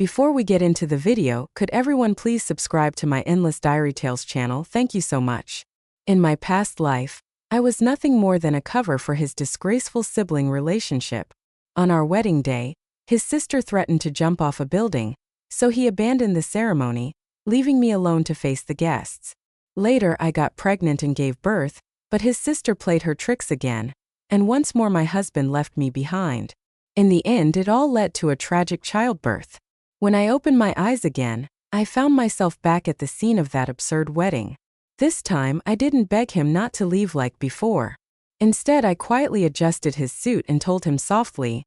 Before we get into the video, could everyone please subscribe to my Endless Diary Tales channel? Thank you so much. In my past life, I was nothing more than a cover for his disgraceful sibling relationship. On our wedding day, his sister threatened to jump off a building, so he abandoned the ceremony, leaving me alone to face the guests. Later, I got pregnant and gave birth, but his sister played her tricks again, and once more my husband left me behind. In the end, it all led to a tragic childbirth. When I opened my eyes again, I found myself back at the scene of that absurd wedding. This time, I didn't beg him not to leave like before. Instead, I quietly adjusted his suit and told him softly,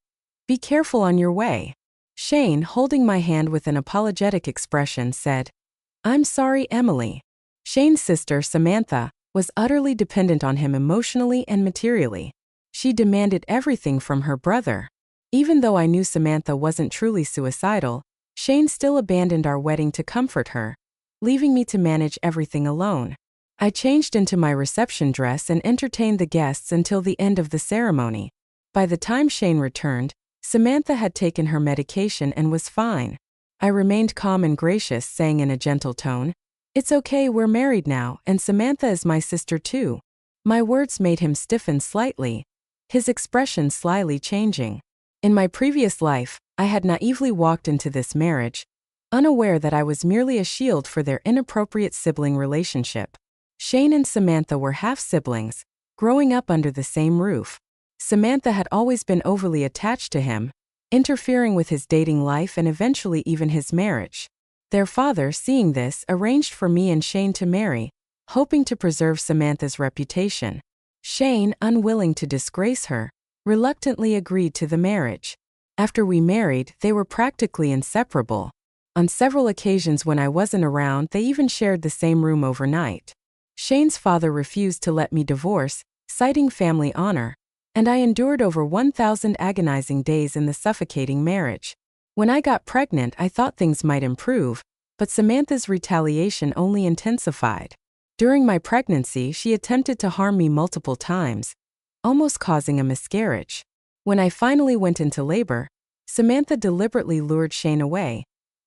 "Be careful on your way." Shane, holding my hand with an apologetic expression, said, "I'm sorry, Emily." Shane's sister, Samantha, was utterly dependent on him emotionally and materially. She demanded everything from her brother. Even though I knew Samantha wasn't truly suicidal, Shane still abandoned our wedding to comfort her, leaving me to manage everything alone. I changed into my reception dress and entertained the guests until the end of the ceremony. By the time Shane returned, Samantha had taken her medication and was fine. I remained calm and gracious, saying in a gentle tone, "It's okay, we're married now, and Samantha is my sister too." My words made him stiffen slightly, his expression slyly changing. In my previous life, I had naively walked into this marriage, unaware that I was merely a shield for their inappropriate sibling relationship. Shane and Samantha were half-siblings, growing up under the same roof. Samantha had always been overly attached to him, interfering with his dating life and eventually even his marriage. Their father, seeing this, arranged for me and Shane to marry, hoping to preserve Samantha's reputation. Shane, unwilling to disgrace her, reluctantly agreed to the marriage. After we married, they were practically inseparable. On several occasions when I wasn't around, they even shared the same room overnight. Shane's father refused to let me divorce, citing family honor, and I endured over 1,000 agonizing days in the suffocating marriage. When I got pregnant, I thought things might improve, but Samantha's retaliation only intensified. During my pregnancy, she attempted to harm me multiple times, almost causing a miscarriage. When I finally went into labor, Samantha deliberately lured Shane away,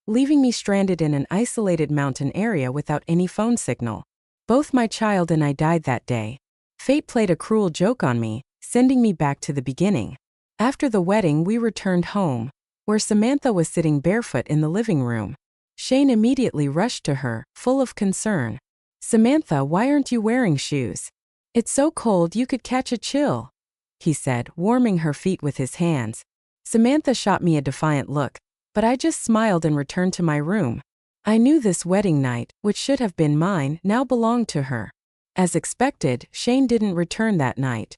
leaving me stranded in an isolated mountain area without any phone signal. Both my child and I died that day. Fate played a cruel joke on me, sending me back to the beginning. After the wedding, we returned home, where Samantha was sitting barefoot in the living room. Shane immediately rushed to her, full of concern. "Samantha, why aren't you wearing shoes? It's so cold you could catch a chill," he said, warming her feet with his hands. Samantha shot me a defiant look, but I just smiled and returned to my room. I knew this wedding night, which should have been mine, now belonged to her. As expected, Shane didn't return that night.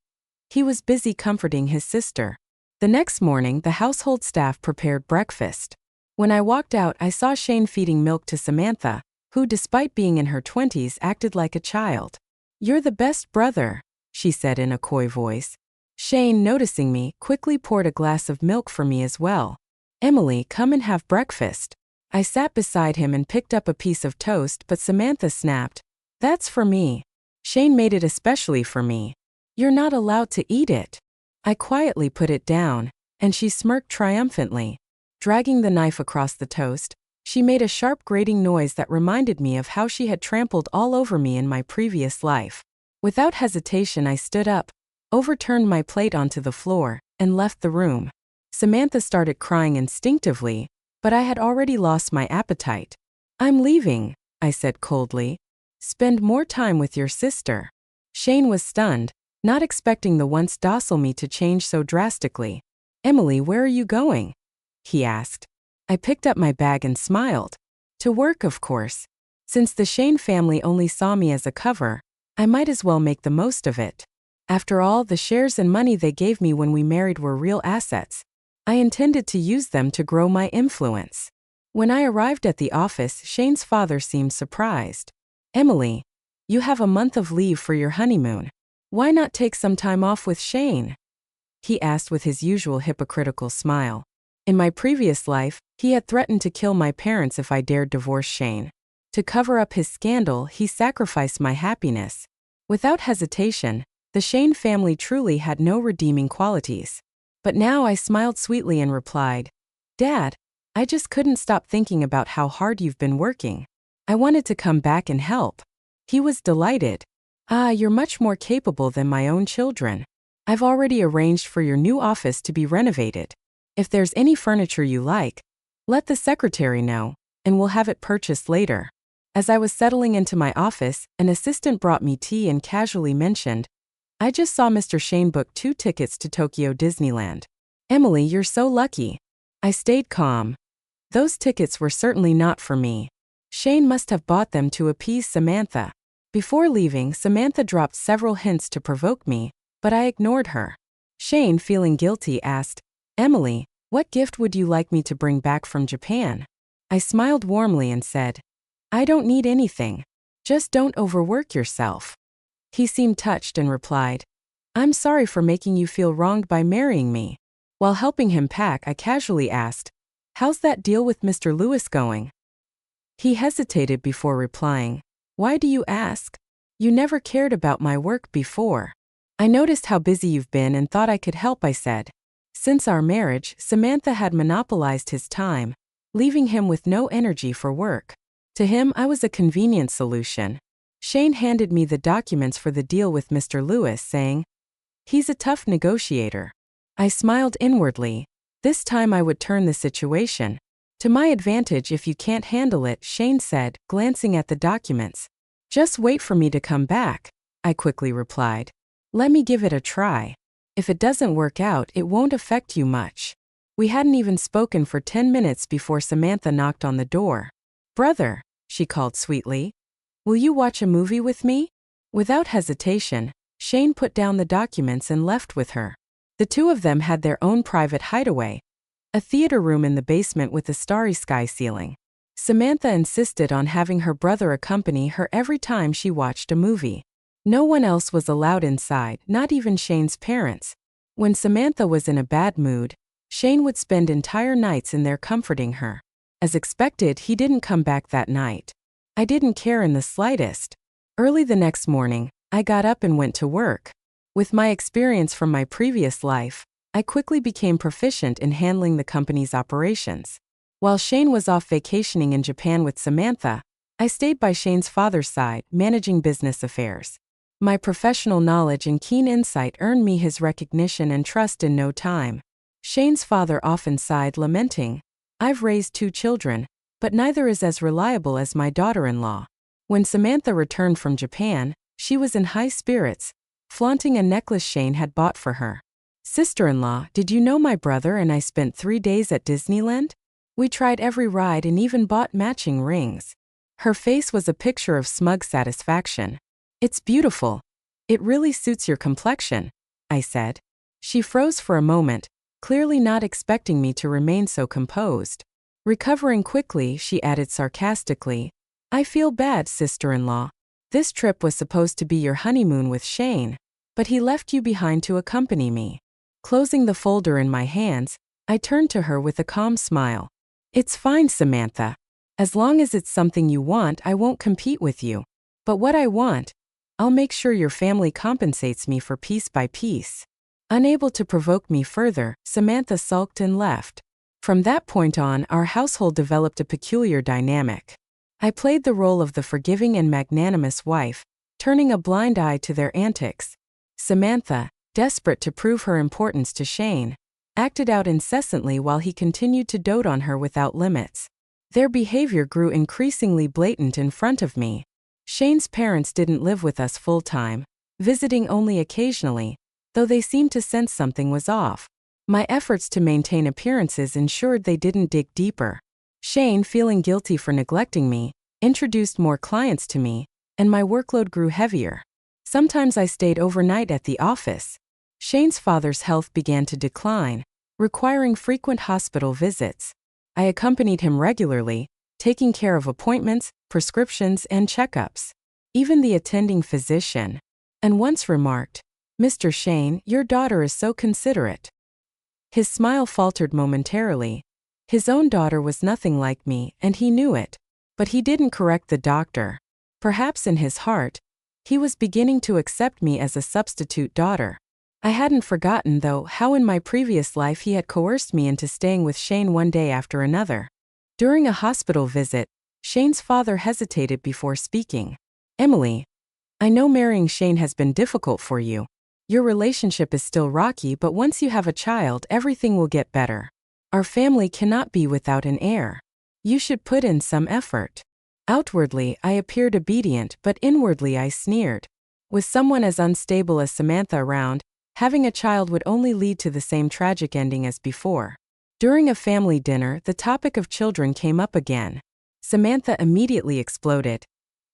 He was busy comforting his sister. The next morning, the household staff prepared breakfast. When I walked out, I saw Shane feeding milk to Samantha, who, despite being in her 20s, acted like a child. "You're the best brother," she said in a coy voice. Shane, noticing me, quickly poured a glass of milk for me as well. "Emily, come and have breakfast." I sat beside him and picked up a piece of toast, but Samantha snapped, "That's for me. Shane made it especially for me. You're not allowed to eat it." I quietly put it down, and she smirked triumphantly. Dragging the knife across the toast, she made a sharp grating noise that reminded me of how she had trampled all over me in my previous life. Without hesitation, I stood up, overturned my plate onto the floor, and left the room. Samantha started crying instinctively, but I had already lost my appetite. "I'm leaving," I said coldly. "Spend more time with your sister." Shane was stunned, not expecting the once docile me to change so drastically. "Emily, where are you going?" he asked. I picked up my bag and smiled. "To work, of course. Since the Shane family only saw me as a cover, I might as well make the most of it. After all, the shares and money they gave me when we married were real assets. I intended to use them to grow my influence." When I arrived at the office, Shane's father seemed surprised. "Emily, you have a month of leave for your honeymoon. Why not take some time off with Shane?" he asked with his usual hypocritical smile. In my previous life, he had threatened to kill my parents if I dared divorce Shane. To cover up his scandal, he sacrificed my happiness. Without hesitation, the Shane family truly had no redeeming qualities. But now I smiled sweetly and replied, "Dad, I just couldn't stop thinking about how hard you've been working. I wanted to come back and help. He was delighted. You're much more capable than my own children. I've already arranged for your new office to be renovated. If there's any furniture you like, let the secretary know, and we'll have it purchased later. As I was settling into my office, an assistant brought me tea and casually mentioned, I just saw Mr. Shane book 2 tickets to Tokyo Disneyland. Emily, you're so lucky. I stayed calm. Those tickets were certainly not for me. Shane must have bought them to appease Samantha. Before leaving, Samantha dropped several hints to provoke me, but I ignored her. Shane, feeling guilty, asked, Emily, what gift would you like me to bring back from Japan? I smiled warmly and said, I don't need anything. Just don't overwork yourself. He seemed touched and replied, I'm sorry for making you feel wronged by marrying me. While helping him pack, I casually asked, how's that deal with Mr. Lewis going? He hesitated before replying, why do you ask? You never cared about my work before. I noticed how busy you've been and thought I could help, I said. Since our marriage, Samantha had monopolized his time, leaving him with no energy for work. To him, I was a convenient solution. Shane handed me the documents for the deal with Mr. Lewis, saying, he's a tough negotiator. I smiled inwardly. This time I would turn the situation to my advantage if you can't handle it, Shane said, glancing at the documents. Just wait for me to come back, I quickly replied. Let me give it a try. If it doesn't work out, it won't affect you much. We hadn't even spoken for 10 minutes before Samantha knocked on the door. Brother, she called sweetly. Will you watch a movie with me? Without hesitation, Shane put down the documents and left with her. The two of them had their own private hideaway, a theater room in the basement with a starry sky ceiling. Samantha insisted on having her brother accompany her every time she watched a movie. No one else was allowed inside, not even Shane's parents. When Samantha was in a bad mood, Shane would spend entire nights in there comforting her. As expected, he didn't come back that night. I didn't care in the slightest. Early the next morning, I got up and went to work. With my experience from my previous life, I quickly became proficient in handling the company's operations. While Shane was off vacationing in Japan with Samantha, I stayed by Shane's father's side, managing business affairs. My professional knowledge and keen insight earned me his recognition and trust in no time. Shane's father often sighed, lamenting, I've raised 2 children, but neither is as reliable as my daughter-in-law. When Samantha returned from Japan, she was in high spirits, flaunting a necklace Shane had bought for her. Sister-in-law, did you know my brother and I spent 3 days at Disneyland? We tried every ride and even bought matching rings. Her face was a picture of smug satisfaction. It's beautiful. It really suits your complexion, I said. She froze for a moment, clearly not expecting me to remain so composed. Recovering quickly, she added sarcastically, I feel bad, sister-in-law. This trip was supposed to be your honeymoon with Shane, but he left you behind to accompany me. Closing the folder in my hands, I turned to her with a calm smile. It's fine, Samantha. As long as it's something you want, I won't compete with you. But what I want, I'll make sure your family compensates me for piece by piece. Unable to provoke me further, Samantha sulked and left. From that point on, our household developed a peculiar dynamic. I played the role of the forgiving and magnanimous wife, turning a blind eye to their antics. Samantha, desperate to prove her importance to Shane, acted out incessantly while he continued to dote on her without limits. Their behavior grew increasingly blatant in front of me. Shane's parents didn't live with us full-time, visiting only occasionally, though they seemed to sense something was off. My efforts to maintain appearances ensured they didn't dig deeper. Shane, feeling guilty for neglecting me, introduced more clients to me, and my workload grew heavier. Sometimes I stayed overnight at the office. Shane's father's health began to decline, requiring frequent hospital visits. I accompanied him regularly, taking care of appointments, prescriptions, and checkups. Even the attending physician, and once remarked, Mr. Shane, your daughter is so considerate. His smile faltered momentarily. His own daughter was nothing like me, and he knew it. But he didn't correct the doctor. Perhaps in his heart, he was beginning to accept me as a substitute daughter. I hadn't forgotten, though, how in my previous life he had coerced me into staying with Shane one day after another. During a hospital visit, Shane's father hesitated before speaking. "Emily, I know marrying Shane has been difficult for you. Your relationship is still rocky, but once you have a child, everything will get better. Our family cannot be without an heir. You should put in some effort." Outwardly, I appeared obedient, but inwardly I sneered. With someone as unstable as Samantha around, having a child would only lead to the same tragic ending as before. During a family dinner, the topic of children came up again. Samantha immediately exploded.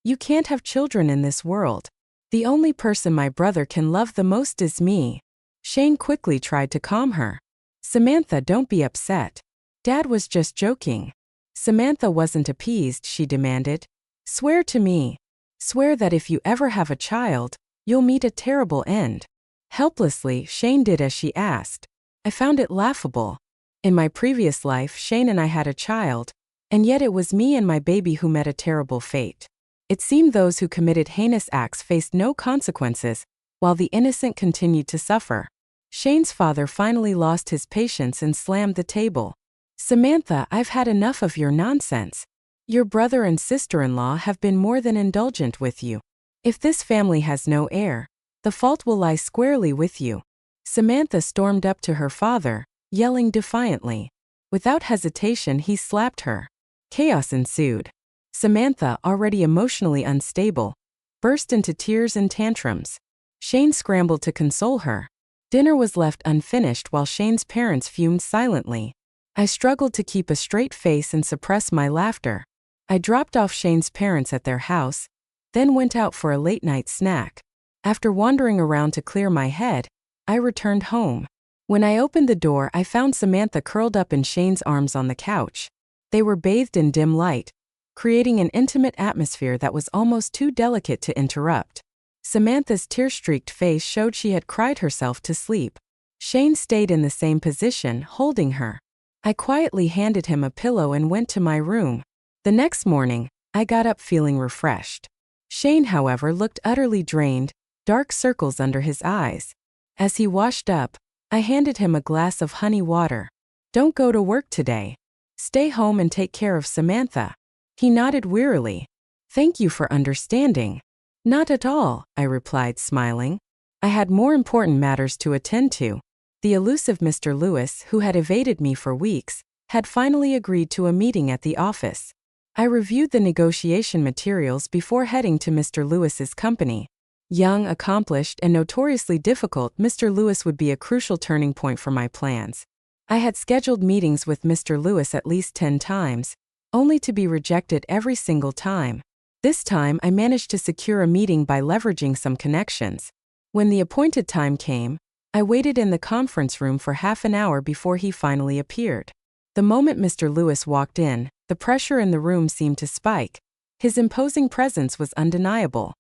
"You can't have children in this world. The only person my brother can love the most is me." Shane quickly tried to calm her. "Samantha, don't be upset. Dad was just joking." Samantha wasn't appeased. She demanded, "Swear to me. Swear that if you ever have a child, you'll meet a terrible end." Helplessly, Shane did as she asked. I found it laughable. In my previous life, Shane and I had a child, and yet it was me and my baby who met a terrible fate. It seemed those who committed heinous acts faced no consequences, while the innocent continued to suffer. Shane's father finally lost his patience and slammed the table. "Samantha, I've had enough of your nonsense. Your brother and sister-in-law have been more than indulgent with you. If this family has no heir, the fault will lie squarely with you." Samantha stormed up to her father, yelling defiantly. Without hesitation, he slapped her. Chaos ensued. Samantha, already emotionally unstable, burst into tears and tantrums. Shane scrambled to console her. Dinner was left unfinished while Shane's parents fumed silently. I struggled to keep a straight face and suppress my laughter. I dropped off Shane's parents at their house, then went out for a late-night snack. After wandering around to clear my head, I returned home. When I opened the door, I found Samantha curled up in Shane's arms on the couch. They were bathed in dim light, creating an intimate atmosphere that was almost too delicate to interrupt. Samantha's tear-streaked face showed she had cried herself to sleep. Shane stayed in the same position, holding her. I quietly handed him a pillow and went to my room. The next morning, I got up feeling refreshed. Shane, however, looked utterly drained, dark circles under his eyes. As he washed up, I handed him a glass of honey water. "Don't go to work today. Stay home and take care of Samantha." He nodded wearily. "Thank you for understanding." "Not at all," I replied, smiling. I had more important matters to attend to. The elusive Mr. Lewis, who had evaded me for weeks, had finally agreed to a meeting at the office. I reviewed the negotiation materials before heading to Mr. Lewis's company. Young, accomplished, and notoriously difficult, Mr. Lewis would be a crucial turning point for my plans. I had scheduled meetings with Mr. Lewis at least 10 times, only to be rejected every single time. This time, I managed to secure a meeting by leveraging some connections. When the appointed time came, I waited in the conference room for half an hour before he finally appeared. The moment Mr. Lewis walked in, the pressure in the room seemed to spike. His imposing presence was undeniable.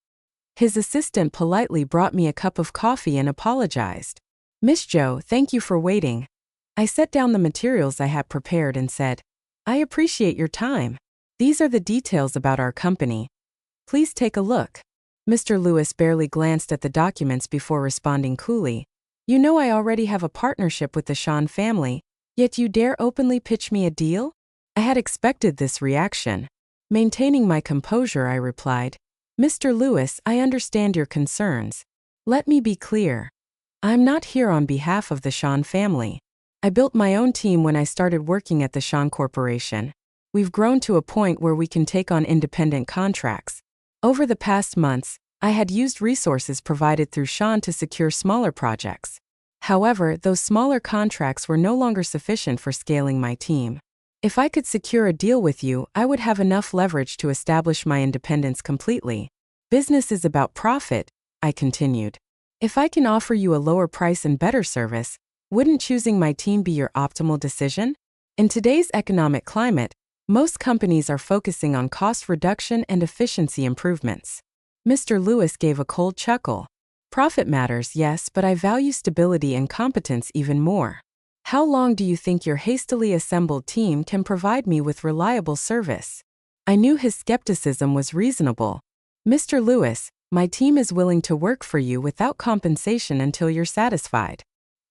His assistant politely brought me a cup of coffee and apologized. "Miss Joe, thank you for waiting." I set down the materials I had prepared and said, "I appreciate your time. These are the details about our company. Please take a look." Mr. Lewis barely glanced at the documents before responding coolly. "You know I already have a partnership with the Sean family, yet you dare openly pitch me a deal?" I had expected this reaction. Maintaining my composure, I replied, "Mr. Lewis, I understand your concerns. Let me be clear. I'm not here on behalf of the Sean family. I built my own team when I started working at the Sean Corporation. We've grown to a point where we can take on independent contracts. Over the past months, I had used resources provided through Sean to secure smaller projects. However, those smaller contracts were no longer sufficient for scaling my team. If I could secure a deal with you, I would have enough leverage to establish my independence completely. Business is about profit," I continued. "If I can offer you a lower price and better service, wouldn't choosing my team be your optimal decision? In today's economic climate, most companies are focusing on cost reduction and efficiency improvements." Mr. Lewis gave a cold chuckle. "Profit matters, yes, but I value stability and competence even more. How long do you think your hastily assembled team can provide me with reliable service?" I knew his skepticism was reasonable. "Mr. Lewis, My team is willing to work for you without compensation until you're satisfied.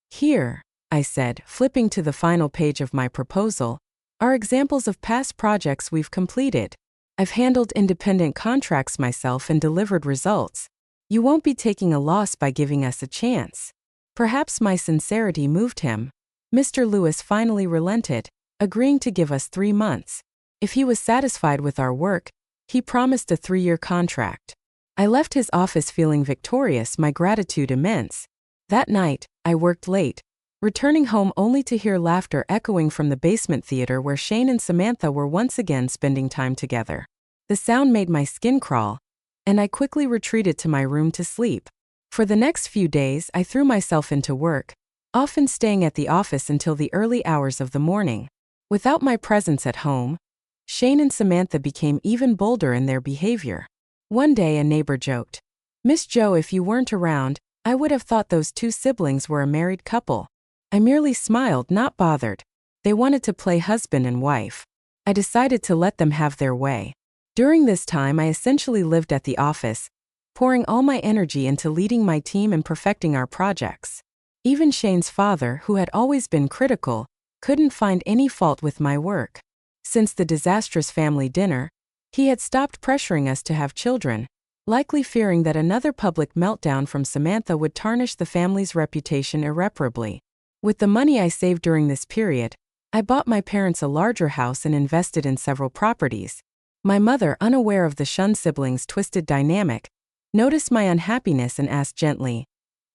Here, I said, flipping to the final page of my proposal, are examples of past projects we've completed. I've handled independent contracts myself and delivered results. You won't be taking a loss by giving us a chance. Perhaps my sincerity moved him. Mr. Lewis finally relented, agreeing to give us 3 months. If he was satisfied with our work, he promised a 3-year contract. I left his office feeling victorious, my gratitude immense. That night, I worked late, returning home only to hear laughter echoing from the basement theater where Shane and Samantha were once again spending time together. The sound made my skin crawl, and I quickly retreated to my room to sleep. For the next few days, I threw myself into work, often staying at the office until the early hours of the morning. Without my presence at home, Shane and Samantha became even bolder in their behavior. One day, a neighbor joked, "Miss Joe, if you weren't around, I would have thought those 2 siblings were a married couple." I merely smiled, not bothered. They wanted to play husband and wife. I decided to let them have their way. During this time, I essentially lived at the office, pouring all my energy into leading my team and perfecting our projects. Even Shane's father, who had always been critical, couldn't find any fault with my work. Since the disastrous family dinner, he had stopped pressuring us to have children, likely fearing that another public meltdown from Samantha would tarnish the family's reputation irreparably. With the money I saved during this period, I bought my parents a larger house and invested in several properties. My mother, unaware of the Shun siblings' twisted dynamic, noticed my unhappiness and asked gently,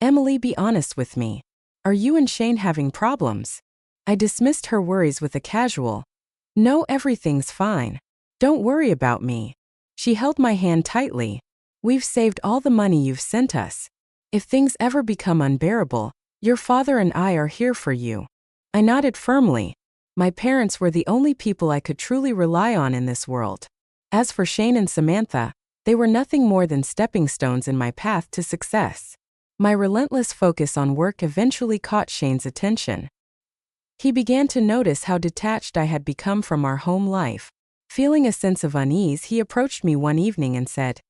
"Emily, be honest with me. Are you and Shane having problems?" I dismissed her worries with a casual, "No, everything's fine. Don't worry about me." She held my hand tightly. "We've saved all the money you've sent us. If things ever become unbearable, your father and I are here for you." I nodded firmly. My parents were the only people I could truly rely on in this world. As for Shane and Samantha, they were nothing more than stepping stones in my path to success. My relentless focus on work eventually caught Shane's attention. He began to notice how detached I had become from our home life. Feeling a sense of unease, he approached me one evening and said,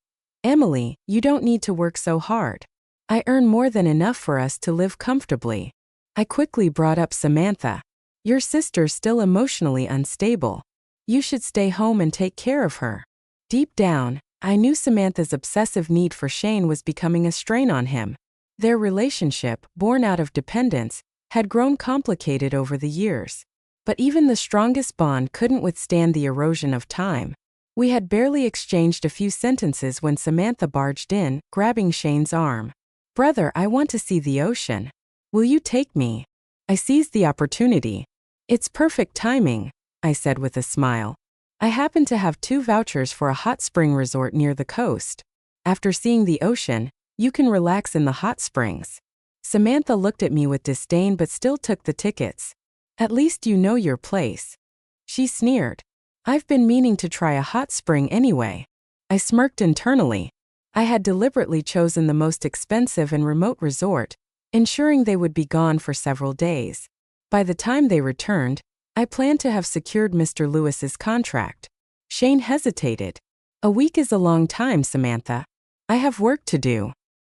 "Emily, you don't need to work so hard. I earn more than enough for us to live comfortably." I quickly brought up Samantha. "Your sister's still emotionally unstable. You should stay home and take care of her." Deep down, I knew Samantha's obsessive need for Shane was becoming a strain on him. Their relationship, born out of dependence, had grown complicated over the years. But even the strongest bond couldn't withstand the erosion of time. We had barely exchanged a few sentences when Samantha barged in, grabbing Shane's arm. "Brother, I want to see the ocean. Will you take me?" I seized the opportunity. "It's perfect timing," I said with a smile. I happen to have 2 vouchers for a hot spring resort near the coast. After seeing the ocean, you can relax in the hot springs. Samantha looked at me with disdain but still took the tickets. "At least you know your place." She sneered. "I've been meaning to try a hot spring anyway." I smirked internally. I had deliberately chosen the most expensive and remote resort, ensuring they would be gone for several days. By the time they returned, I planned to have secured Mr. Lewis's contract. Shane hesitated. "A week is a long time, Samantha. I have work to do."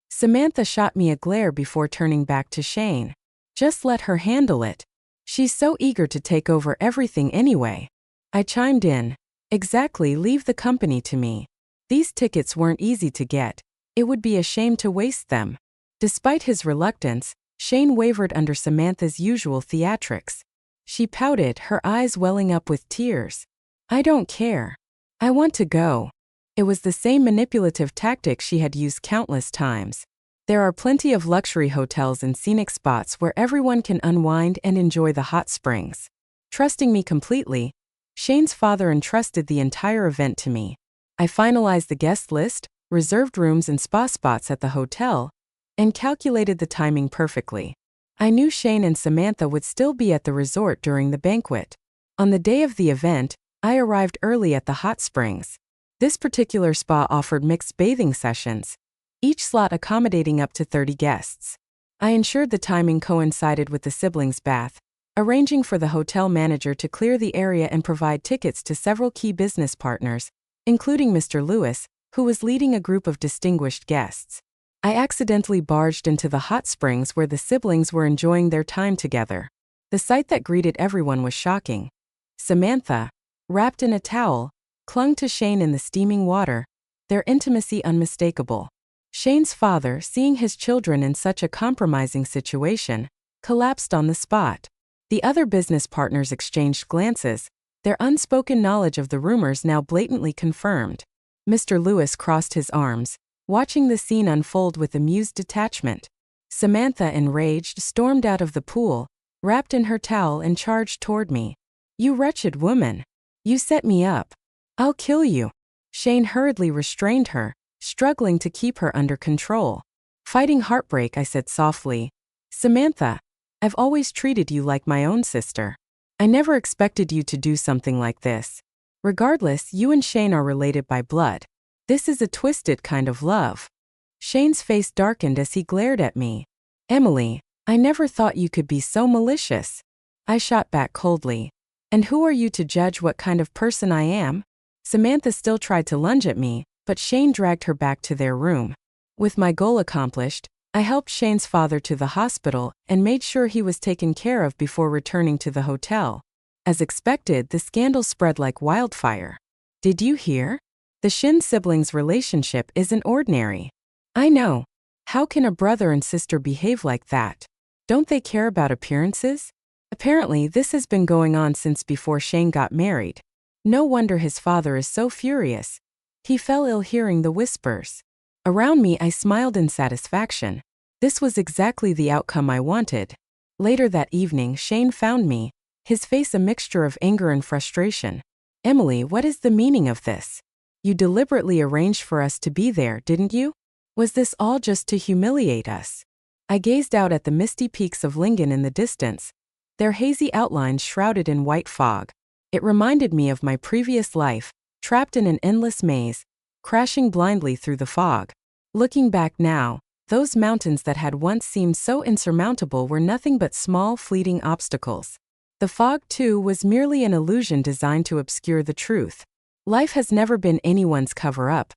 Samantha shot me a glare before turning back to Shane. "Just let her handle it. She's so eager to take over everything anyway." I chimed in. "Exactly, leave the company to me. These tickets weren't easy to get. It would be a shame to waste them." Despite his reluctance, Shane wavered under Samantha's usual theatrics. She pouted, her eyes welling up with tears. "I don't care. I want to go." It was the same manipulative tactic she had used countless times. There are plenty of luxury hotels and scenic spots where everyone can unwind and enjoy the hot springs. Trusting me completely, Shane's father entrusted the entire event to me. I finalized the guest list, reserved rooms and spa spots at the hotel, and calculated the timing perfectly. I knew Shane and Samantha would still be at the resort during the banquet. On the day of the event, I arrived early at the hot springs. This particular spa offered mixed bathing sessions, each slot accommodating up to 30 guests. I ensured the timing coincided with the siblings' bath, arranging for the hotel manager to clear the area and provide tickets to several key business partners, including Mr. Lewis, who was leading a group of distinguished guests. I accidentally barged into the hot springs where the siblings were enjoying their time together. The sight that greeted everyone was shocking. Samantha, wrapped in a towel, clung to Shane in the steaming water, their intimacy unmistakable. Shane's father, seeing his children in such a compromising situation, collapsed on the spot. The other business partners exchanged glances, their unspoken knowledge of the rumors now blatantly confirmed. Mr. Lewis crossed his arms, watching the scene unfold with amused detachment. Samantha, enraged, stormed out of the pool, wrapped in her towel, and charged toward me. "You wretched woman! You set me up! I'll kill you!" Shane hurriedly restrained her, struggling to keep her under control. Fighting heartbreak, I said softly, "Samantha, I've always treated you like my own sister. I never expected you to do something like this. Regardless, you and Shane are related by blood. This is a twisted kind of love." Shane's face darkened as he glared at me. "Emily, I never thought you could be so malicious." I shot back coldly. "And who are you to judge what kind of person I am?" Samantha still tried to lunge at me, but Shane dragged her back to their room. With my goal accomplished, I helped Shane's father to the hospital and made sure he was taken care of before returning to the hotel. As expected, the scandal spread like wildfire. "Did you hear? The Shin siblings' relationship isn't ordinary." "I know. How can a brother and sister behave like that? Don't they care about appearances?" Apparently, this has been going on since before Shane got married. No wonder his father is so furious. He fell ill hearing the whispers. Around me, I smiled in satisfaction. This was exactly the outcome I wanted. Later that evening, Shane found me, his face a mixture of anger and frustration. "Emily, what is the meaning of this? You deliberately arranged for us to be there, didn't you? Was this all just to humiliate us?" I gazed out at the misty peaks of Lingen in the distance, their hazy outlines shrouded in white fog. It reminded me of my previous life, trapped in an endless maze, crashing blindly through the fog. Looking back now, those mountains that had once seemed so insurmountable were nothing but small, fleeting obstacles. The fog, too, was merely an illusion designed to obscure the truth. Life has never been anyone's cover-up,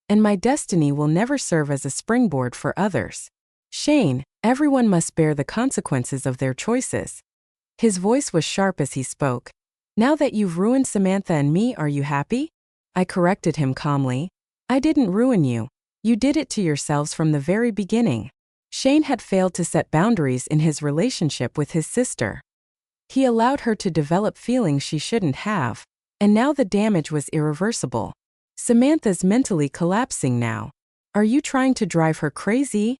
and my destiny will never serve as a springboard for others. "Shane, everyone must bear the consequences of their choices." His voice was sharp as he spoke. "Now that you've ruined Samantha and me, are you happy?" I corrected him calmly. "I didn't ruin you. You did it to yourselves from the very beginning." Shane had failed to set boundaries in his relationship with his sister. He allowed her to develop feelings she shouldn't have, and now the damage was irreversible. "Samantha's mentally collapsing now. Are you trying to drive her crazy?"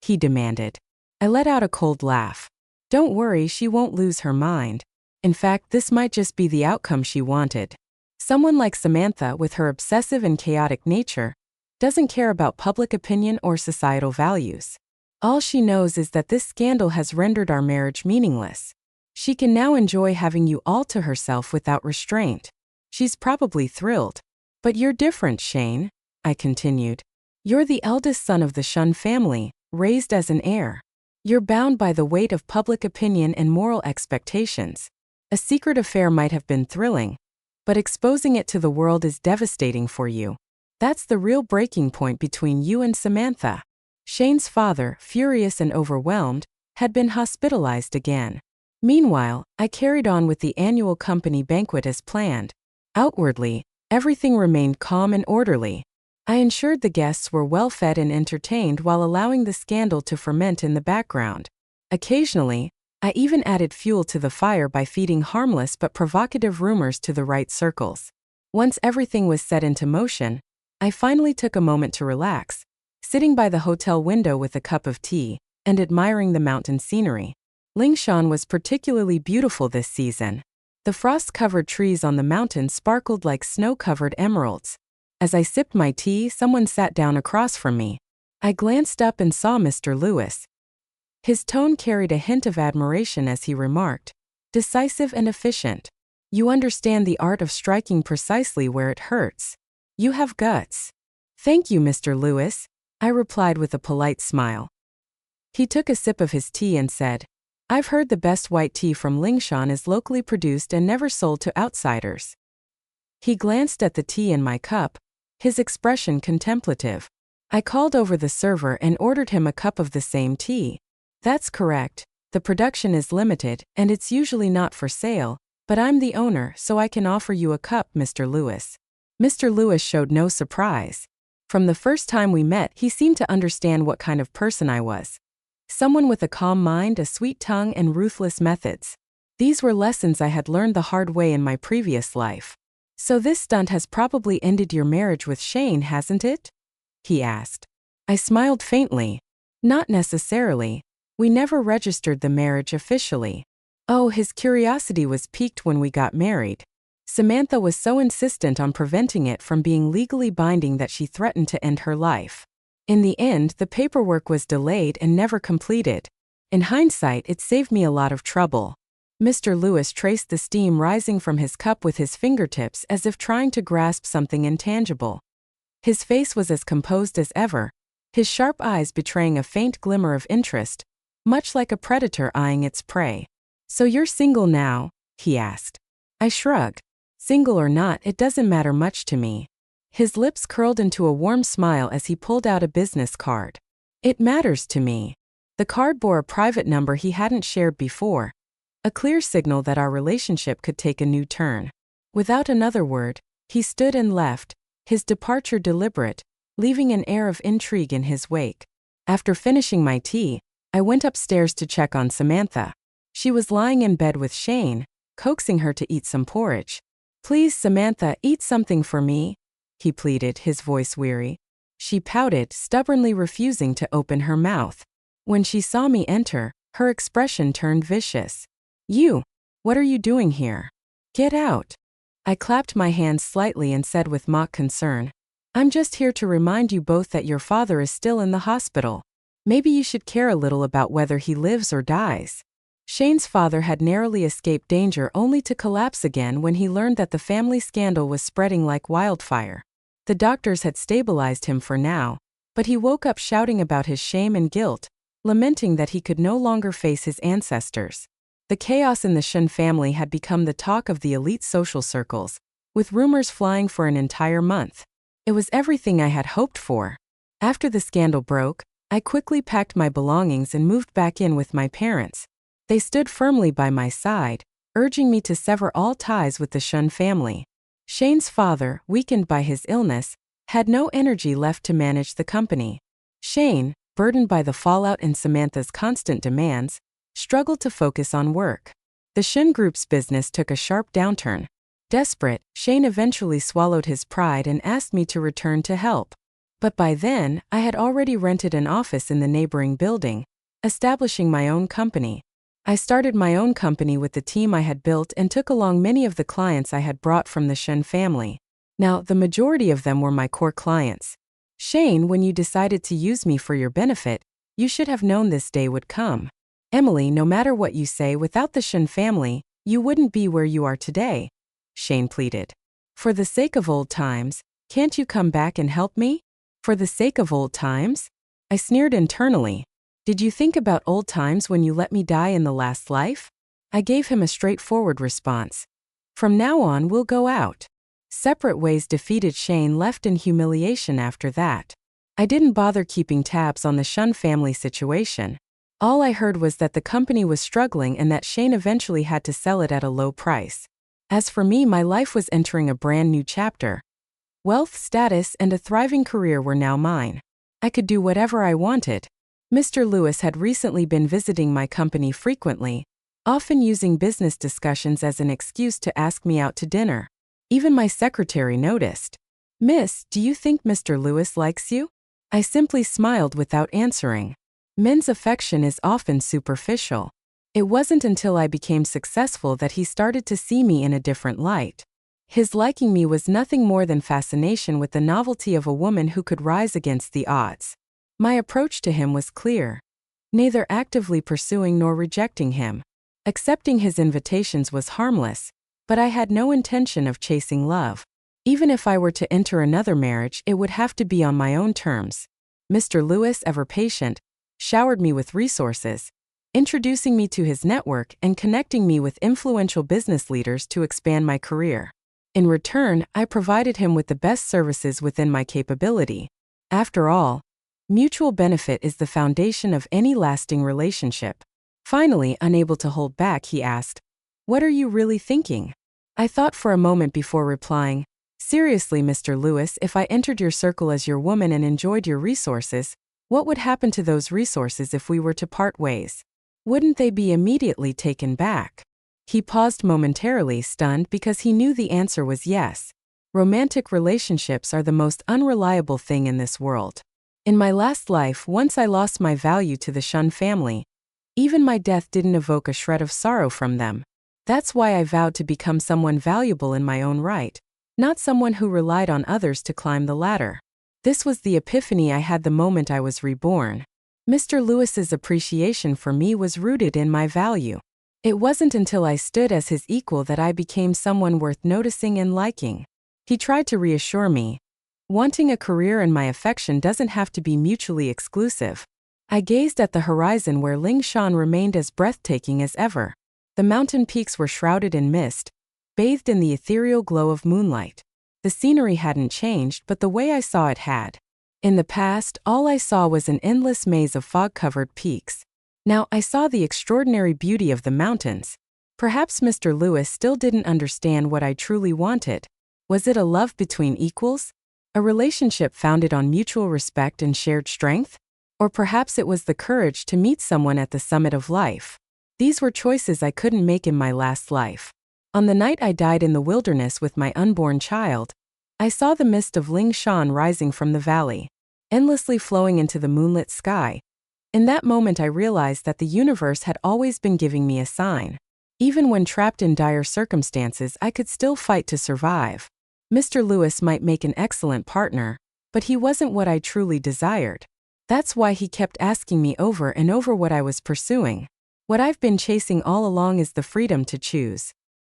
he demanded. I let out a cold laugh. "Don't worry, she won't lose her mind. In fact, this might just be the outcome she wanted. Someone like Samantha, with her obsessive and chaotic nature, doesn't care about public opinion or societal values. All she knows is that this scandal has rendered our marriage meaningless. She can now enjoy having you all to herself without restraint. She's probably thrilled. But you're different, Shane," I continued. "You're the eldest son of the Shun family, raised as an heir. You're bound by the weight of public opinion and moral expectations. A secret affair might have been thrilling, but exposing it to the world is devastating for you. That's the real breaking point between you and Samantha." Shane's father, furious and overwhelmed, had been hospitalized again. Meanwhile, I carried on with the annual company banquet as planned. Outwardly, everything remained calm and orderly. I ensured the guests were well fed and entertained while allowing the scandal to ferment in the background. Occasionally, I even added fuel to the fire by feeding harmless but provocative rumors to the right circles. Once everything was set into motion, I finally took a moment to relax, sitting by the hotel window with a cup of tea and admiring the mountain scenery. Lingshan was particularly beautiful this season. The frost-covered trees on the mountain sparkled like snow-covered emeralds. As I sipped my tea, someone sat down across from me. I glanced up and saw Mr. Lewis. His tone carried a hint of admiration as he remarked, "Decisive and efficient. You understand the art of striking precisely where it hurts. You have guts." "Thank you, Mr. Lewis," I replied with a polite smile. He took a sip of his tea and said, "I've heard the best white tea from Lingshan is locally produced and never sold to outsiders." He glanced at the tea in my cup, his expression contemplative. I called over the server and ordered him a cup of the same tea. That's correct. The production is limited, and it's usually not for sale, but I'm the owner, so I can offer you a cup, Mr. Lewis. Mr. Lewis showed no surprise. From the first time we met, he seemed to understand what kind of person I was. Someone with a calm mind, a sweet tongue, and ruthless methods. These were lessons I had learned the hard way in my previous life. So this stunt has probably ended your marriage with Shane, hasn't it? He asked. I smiled faintly. Not necessarily. We never registered the marriage officially. Oh, his curiosity was piqued when we got married. Samantha was so insistent on preventing it from being legally binding that she threatened to end her life. In the end, the paperwork was delayed and never completed. In hindsight, it saved me a lot of trouble. Mr. Lewis traced the steam rising from his cup with his fingertips as if trying to grasp something intangible. His face was as composed as ever, his sharp eyes betraying a faint glimmer of interest, much like a predator eyeing its prey. So you're single now? He asked. I shrugged. Single or not, it doesn't matter much to me. His lips curled into a warm smile as he pulled out a business card. It matters to me. The card bore a private number he hadn't shared before, a clear signal that our relationship could take a new turn. Without another word, he stood and left, his departure deliberate, leaving an air of intrigue in his wake. After finishing my tea, I went upstairs to check on Samantha. She was lying in bed with Shane, coaxing her to eat some porridge. Please, Samantha, eat something for me, he pleaded, his voice weary. She pouted, stubbornly refusing to open her mouth. When she saw me enter, her expression turned vicious. You! What are you doing here? Get out! I clapped my hands slightly and said with mock concern, I'm just here to remind you both that your father is still in the hospital. Maybe you should care a little about whether he lives or dies. Shane's father had narrowly escaped danger only to collapse again when he learned that the family scandal was spreading like wildfire. The doctors had stabilized him for now, but he woke up shouting about his shame and guilt, lamenting that he could no longer face his ancestors. The chaos in the Shun family had become the talk of the elite social circles, with rumors flying for an entire month. It was everything I had hoped for. After the scandal broke, I quickly packed my belongings and moved back in with my parents. They stood firmly by my side, urging me to sever all ties with the Shun family. Shane's father, weakened by his illness, had no energy left to manage the company. Shane, burdened by the fallout and Samantha's constant demands, struggled to focus on work. The Shun Group's business took a sharp downturn. Desperate, Shane eventually swallowed his pride and asked me to return to help. But by then, I had already rented an office in the neighboring building, establishing my own company. I started my own company with the team I had built and took along many of the clients I had brought from the Shun family. Now, the majority of them were my core clients. Shane, when you decided to use me for your benefit, you should have known this day would come. Emily, no matter what you say, without the Shun family, you wouldn't be where you are today, Shane pleaded. For the sake of old times, can't you come back and help me? For the sake of old times? I sneered internally. Did you think about old times when you let me die in the last life? I gave him a straightforward response. From now on, we'll go out. Separate ways defeated Shane left in humiliation after that. I didn't bother keeping tabs on the Shun family situation. All I heard was that the company was struggling and that Shane eventually had to sell it at a low price. As for me, my life was entering a brand new chapter. Wealth, status, and a thriving career were now mine. I could do whatever I wanted. Mr. Lewis had recently been visiting my company frequently, often using business discussions as an excuse to ask me out to dinner. Even my secretary noticed. Miss, do you think Mr. Lewis likes you? I simply smiled without answering. Men's affection is often superficial. It wasn't until I became successful that he started to see me in a different light. His liking me was nothing more than fascination with the novelty of a woman who could rise against the odds. My approach to him was clear. Neither actively pursuing nor rejecting him. Accepting his invitations was harmless, but I had no intention of chasing love. Even if I were to enter another marriage, it would have to be on my own terms. Mr. Lewis, ever patient, showered me with resources, introducing me to his network and connecting me with influential business leaders to expand my career. In return, I provided him with the best services within my capability. After all, mutual benefit is the foundation of any lasting relationship. Finally, unable to hold back, he asked, "What are you really thinking?" I thought for a moment before replying, "Seriously, Mr. Lewis, if I entered your circle as your woman and enjoyed your resources, what would happen to those resources if we were to part ways? Wouldn't they be immediately taken back?" He paused momentarily, stunned, because he knew the answer was yes. Romantic relationships are the most unreliable thing in this world. In my last life, once I lost my value to the Shun family, even my death didn't evoke a shred of sorrow from them. That's why I vowed to become someone valuable in my own right, not someone who relied on others to climb the ladder. This was the epiphany I had the moment I was reborn. Mr. Lewis's appreciation for me was rooted in my value. It wasn't until I stood as his equal that I became someone worth noticing and liking. He tried to reassure me. Wanting a career and my affection doesn't have to be mutually exclusive. I gazed at the horizon where Lingshan remained as breathtaking as ever. The mountain peaks were shrouded in mist, bathed in the ethereal glow of moonlight. The scenery hadn't changed, but the way I saw it had. In the past, all I saw was an endless maze of fog-covered peaks. Now I saw the extraordinary beauty of the mountains. Perhaps Mr. Lewis still didn't understand what I truly wanted. Was it a love between equals? A relationship founded on mutual respect and shared strength? Or perhaps it was the courage to meet someone at the summit of life. These were choices I couldn't make in my last life. On the night I died in the wilderness with my unborn child, I saw the mist of Lingshan rising from the valley, endlessly flowing into the moonlit sky. In that moment I realized that the universe had always been giving me a sign. Even when trapped in dire circumstances, I could still fight to survive. Mr. Lewis might make an excellent partner, but he wasn't what I truly desired. That's why he kept asking me over and over what I was pursuing. What I've been chasing all along is the freedom to choose.